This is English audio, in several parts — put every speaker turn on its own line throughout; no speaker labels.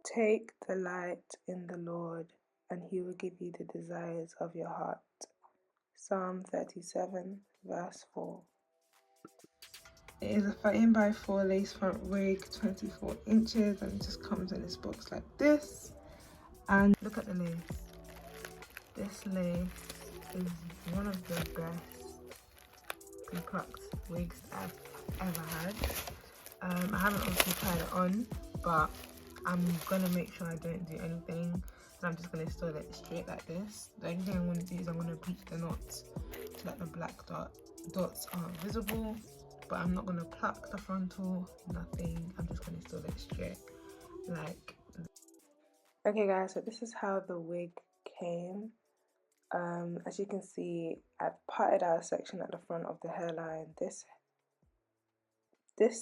Take delight in the Lord, and he will give you the desires of your heart. Psalm 37, verse 4. It is a 13 by 4 lace front wig, 24 inches, and it just comes in this box like this. And look at the lace. This lace is one of the best pre-plucked wigs I've ever had. I haven't obviously tried it on, but I'm gonna make sure I don't do anything, and I'm just gonna install it straight like this. The only thing I'm gonna do is I'm gonna bleach the knots so that the black dots aren't visible, but I'm not gonna pluck the frontal, nothing. I'm just gonna install it straight like this. Okay guys, so this is how the wig came. As you can see, I've parted out a section at the front of the hairline. This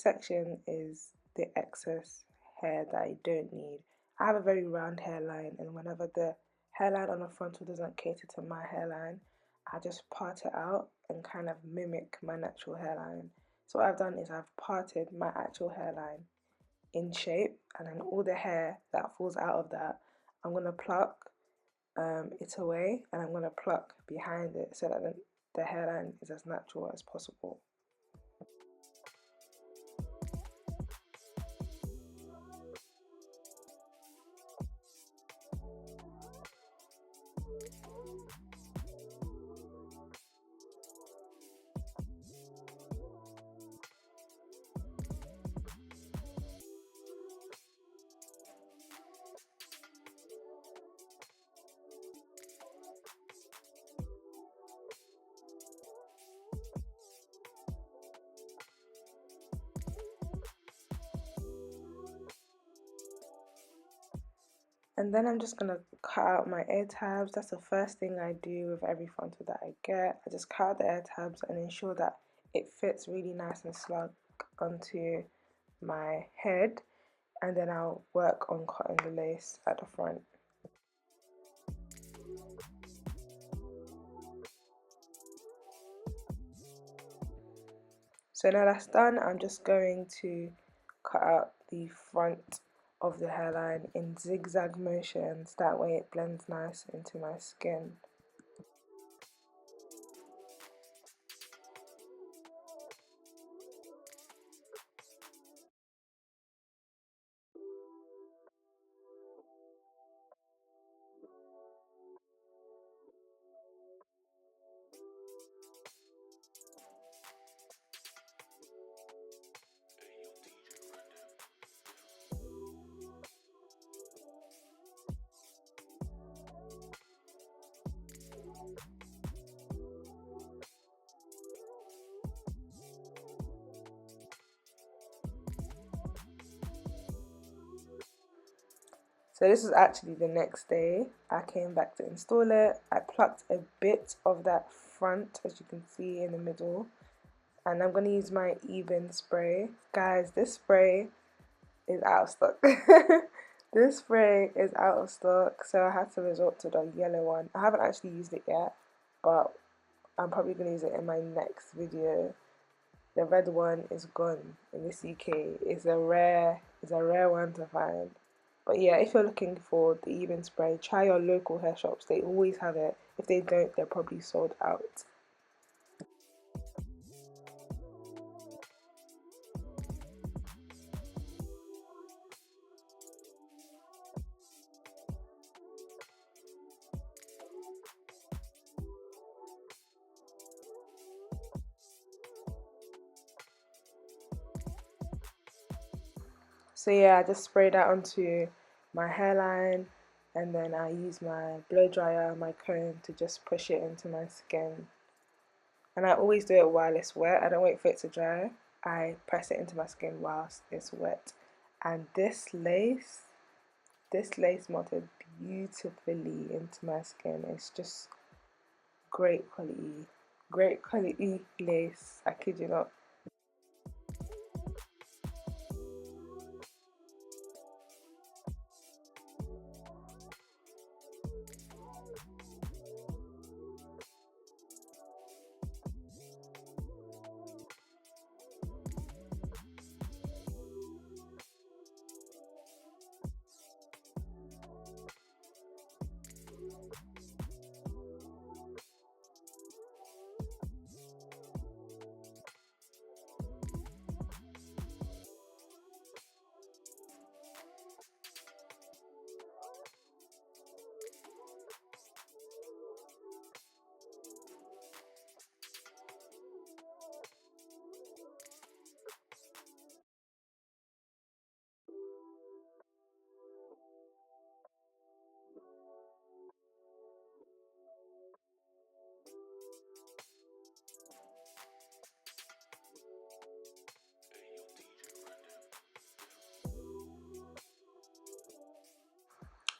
section is the excess hair that I don't need. I have a very round hairline, and whenever the hairline on the frontal doesn't cater to my hairline, I just part it out and kind of mimic my natural hairline. So what I've done is I've parted my actual hairline in shape, and then all the hair that falls out of that, I'm going to pluck it away, and I'm going to pluck behind it so that the hairline is as natural as possible. And then I'm just going to cut out my ear tabs. That's the first thing I do with every frontal that I get. I just cut out the ear tabs and ensure that it fits really nice and snug onto my head. And then I'll work on cutting the lace at the front. So now that's done, I'm just going to cut out the front of the hairline in zigzag motions, that way it blends nice into my skin. So this is actually the next day. I came back to install it. I plucked a bit of that front, as you can see in the middle, and I'm going to use my Ebin spray. Guys, this spray is out of stock. This spray is out of stock, so I had to resort to the yellow one. I haven't actually used it yet, but I'm probably going to use it in my next video. The red one is gone in this UK. It's a rare one to find. But yeah, if you're looking for the Ebin spray, try your local hair shops. They always have it. If they don't, they're probably sold out. So yeah, I just spray that onto my hairline, and then I use my blow dryer, my comb, to just push it into my skin. And I always do it while it's wet. I don't wait for it to dry. I press it into my skin whilst it's wet. And this lace melted beautifully into my skin. It's just great quality lace. I kid you not.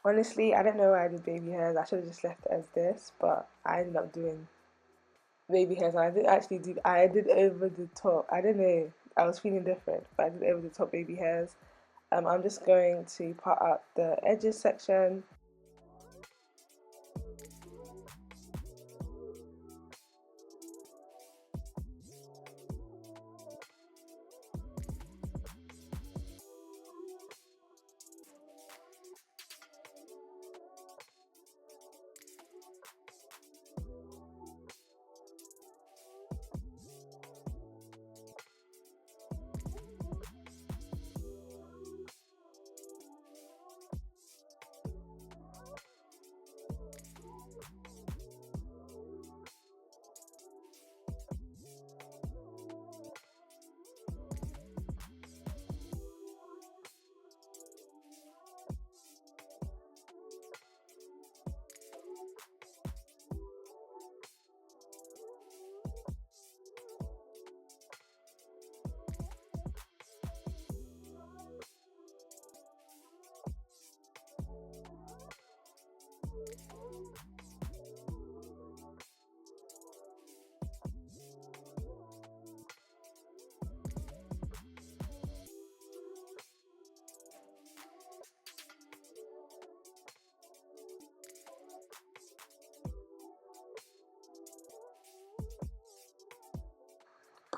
Honestly, I don't know why I did baby hairs. I should have just left it as this, but I ended up doing baby hairs. And I did actually do. I did over the top. I don't know. I was feeling different, but I did over the top baby hairs. I'm just going to part out the edges section.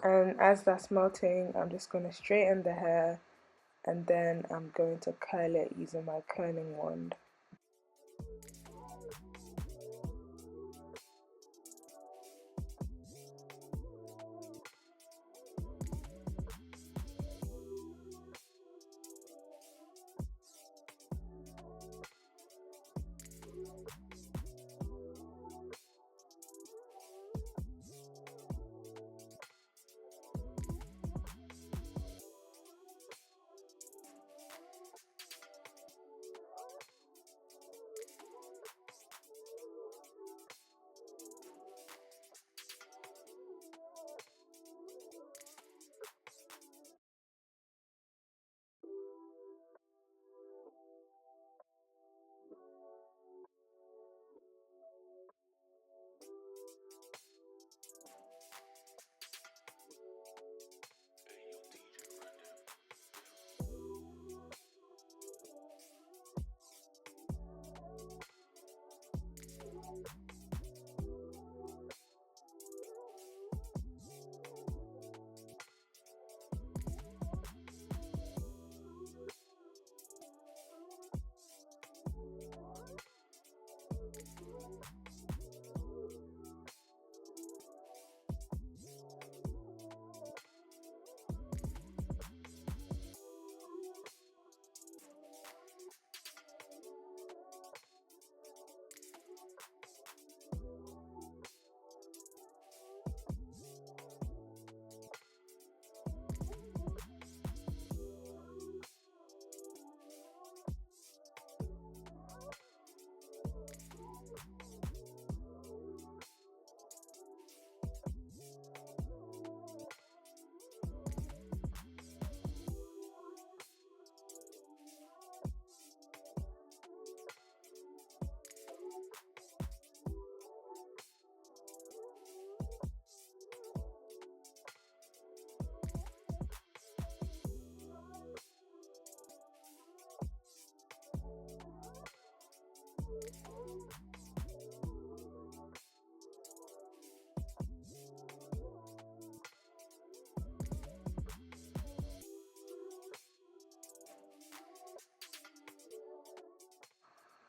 And as that's melting, I'm just going to straighten the hair, and then I'm going to curl it using my curling wand.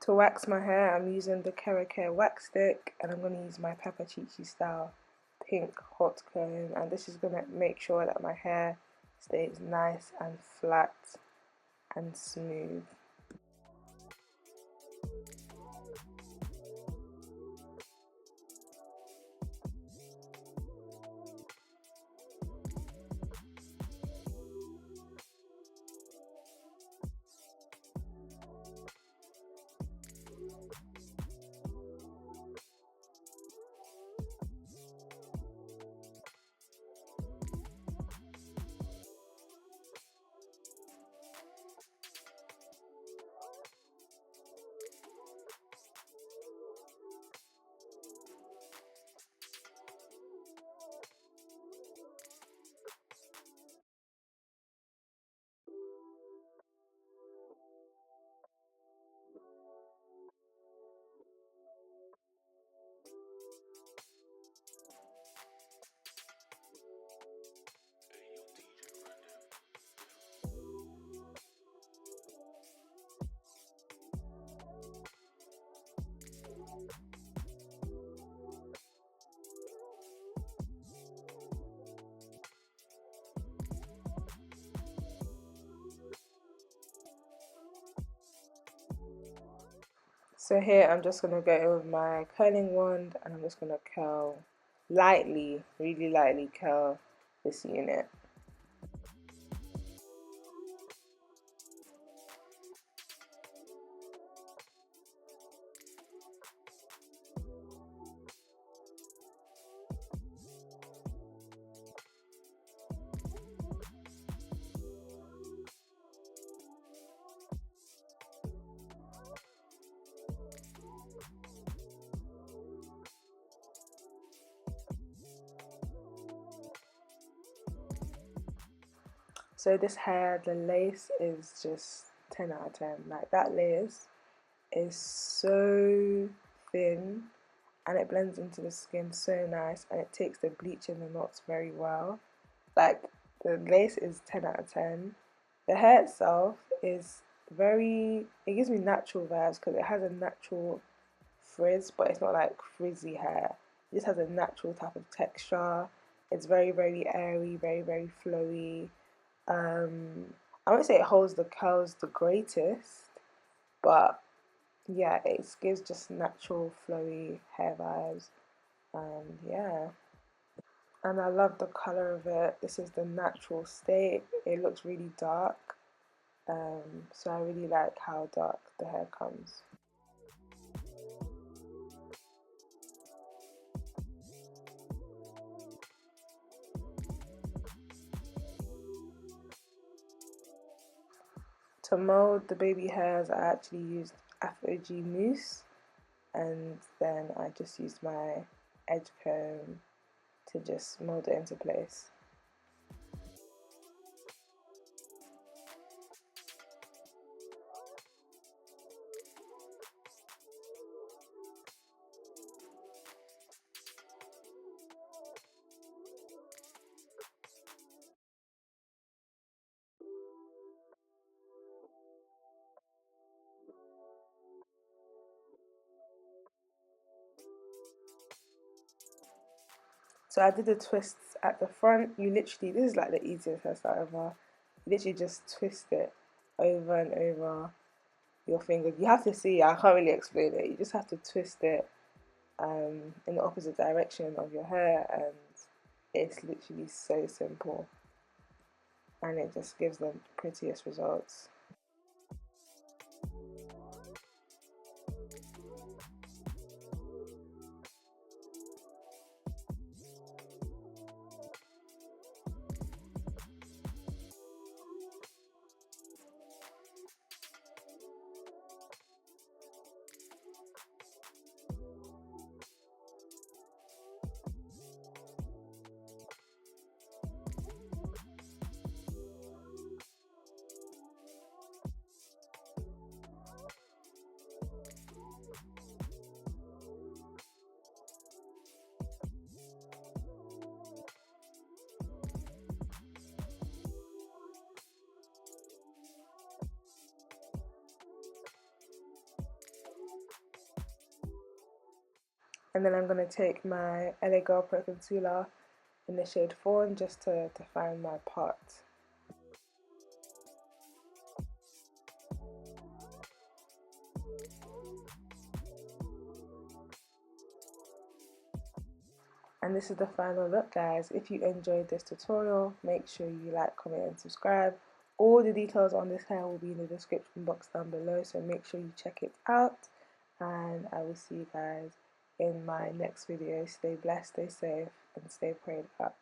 To wax my hair, I'm using the Keracare wax stick, and I'm going to use my Papachichistyle pink hot comb, and this is going to make sure that my hair stays nice and flat and smooth. So here I'm just going to go in with my curling wand and I'm just going to curl lightly, really lightly curl this unit. So this hair, the lace is just 10 out of 10. Like, that lace is so thin and it blends into the skin so nice, and it takes the bleach in the knots very well. Like, the lace is 10 out of 10. The hair itself is it gives me natural vibes because it has a natural frizz, but it's not like frizzy hair. It just has a natural type of texture. It's very, very airy, very, very flowy. I won't say it holds the curls the greatest, but yeah, it gives just natural flowy hair vibes, and yeah. And I love the color of it. This is the natural state. It looks really dark, so I really like how dark the hair comes. To mold the baby hairs, I actually used Afro G mousse, and then I just used my edge comb to just mold it into place. So I did the twists at the front. You literally, this is like the easiest hairstyle ever. You literally just twist it over and over your fingers. You have to see, I can't really explain it. You just have to twist it in the opposite direction of your hair, and it's literally so simple. And it just gives the prettiest results. And then I'm going to take my LA Girl Pro Concealer in the shade Fawn just to define my part. And this is the final look, guys. If you enjoyed this tutorial, make sure you like, comment and subscribe. All the details on this hair will be in the description box down below, so make sure you check it out. And I will see you guys in my next video. Stay blessed, stay safe, and stay prayed up.